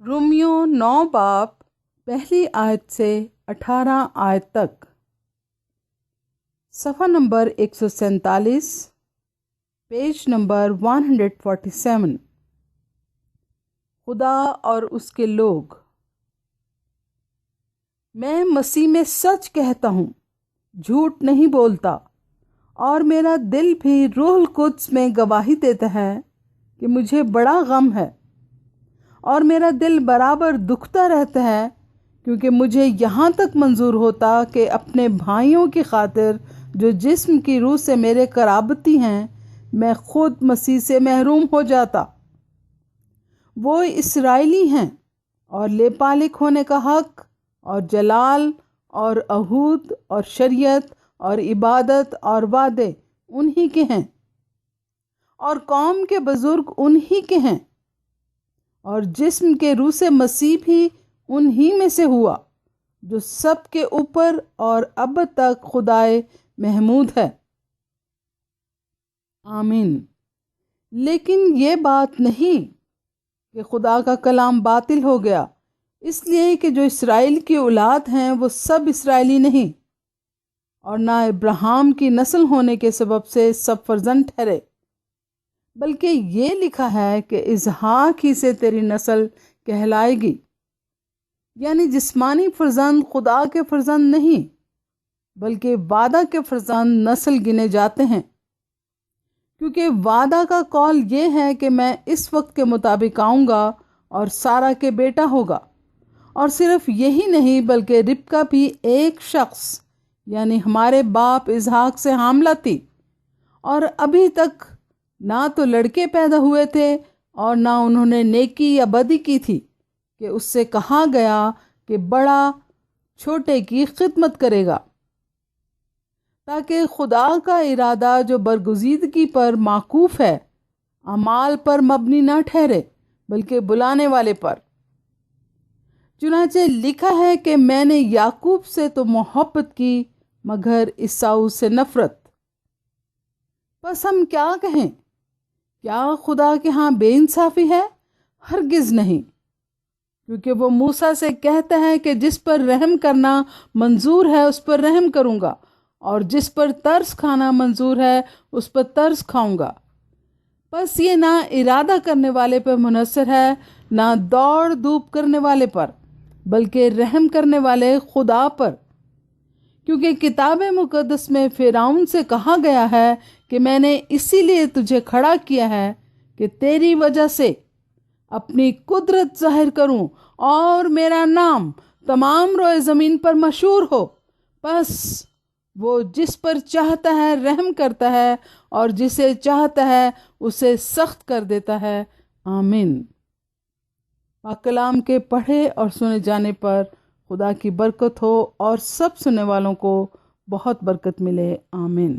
Romeo 9 باب پہلی آیت سے 18 آیت تک، صفحہ نمبر 147، پیج نمبر 147۔ خدا اور اس کے لوگ۔ میں مسیح میں سچ کہتا ہوں، جھوٹ نہیں بولتا، اور میرا دل بھی روح القدس میں گواہی دیتا ہے کہ مجھے بڑا غم ہے، اور میرا دل برابر دکھتا رہتا ہے، کیونکہ مجھے یہاں تک منظور ہوتا کہ اپنے بھائیوں کی خاطر جو جسم کی روح سے میرے قرابتی ہیں، میں خود مسیح سے محروم ہو جاتا۔ وہ اسرائیلی ہیں، اور لیپالک ہونے کا حق اور جلال اور عہود اور شریعت اور عبادت اور وعدے انہی کے ہیں، اور قوم کے بزرگ انہی کے ہیں، اور جسم کے روح سے مسیح بھی انہی میں سے ہوا، جو سب کے اوپر اور اب تک خدائے محمود ہے۔ آمین۔ لیکن یہ بات نہیں کہ خدا کا کلام باطل ہو گیا، اس لیے کہ جو اسرائیل کی اولاد ہیں وہ سب اسرائیلی نہیں، اور نہ ابراہیم کی نسل ہونے کے سبب سے سب فرزند ٹھہرے، بلکہ یہ لکھا ہے کہ اسحاق ہی سے تیری نسل کہلائے گی۔ یعنی جسمانی فرزند خدا کے فرزند نہیں، بلکہ وعدہ کے فرزند نسل گنے جاتے ہیں، کیونکہ وعدہ کا قول یہ ہے کہ میں اس وقت کے مطابق آؤں گا اور سارا کے بیٹا ہوگا۔ اور صرف یہی نہیں، بلکہ ربکہ بھی ایک شخص یعنی ہمارے باپ اسحاق سے حاملہ تھی، اور ابھی تک نہ تو لڑکے پیدا ہوئے تھے اور نہ انہوں نے نیکی یا بدی کی تھی، کہ اس سے کہا گیا کہ بڑا چھوٹے کی خدمت کرے گا، تاکہ خدا کا ارادہ جو برگزیدگی پر موقوف ہے اعمال پر مبنی نہ ٹھہرے، بلکہ بلانے والے پر۔ چنانچہ لکھا ہے کہ میں نے یعقوب سے تو محبت کی، مگر عیساؤ سے نفرت۔ پس ہم کیا کہیں؟ کیا خدا کے ہاں بے انصافی ہے؟ ہرگز نہیں، کیونکہ وہ موسیٰ سے کہتا ہے کہ جس پر رحم کرنا منظور ہے اس پر رحم کروں گا، اور جس پر ترس کھانا منظور ہے اس پر ترس کھاؤں گا۔ بس یہ نہ ارادہ کرنے والے پر منحصر ہے، نہ دوڑ دھوپ کرنے والے پر، بلکہ رحم کرنے والے خدا پر۔ کیونکہ کتاب مقدس میں فرعون سے کہا گیا ہے کہ میں نے اسی لیے تجھے کھڑا کیا ہے کہ تیری وجہ سے اپنی قدرت ظاہر کروں، اور میرا نام تمام روئے زمین پر مشہور ہو۔ پس وہ جس پر چاہتا ہے رحم کرتا ہے، اور جسے چاہتا ہے اسے سخت کر دیتا ہے۔ آمین۔ پاک کلام کے پڑھے اور سنے جانے پر خدا کی برکت ہو، اور سب سننے والوں کو بہت برکت ملے۔ آمین۔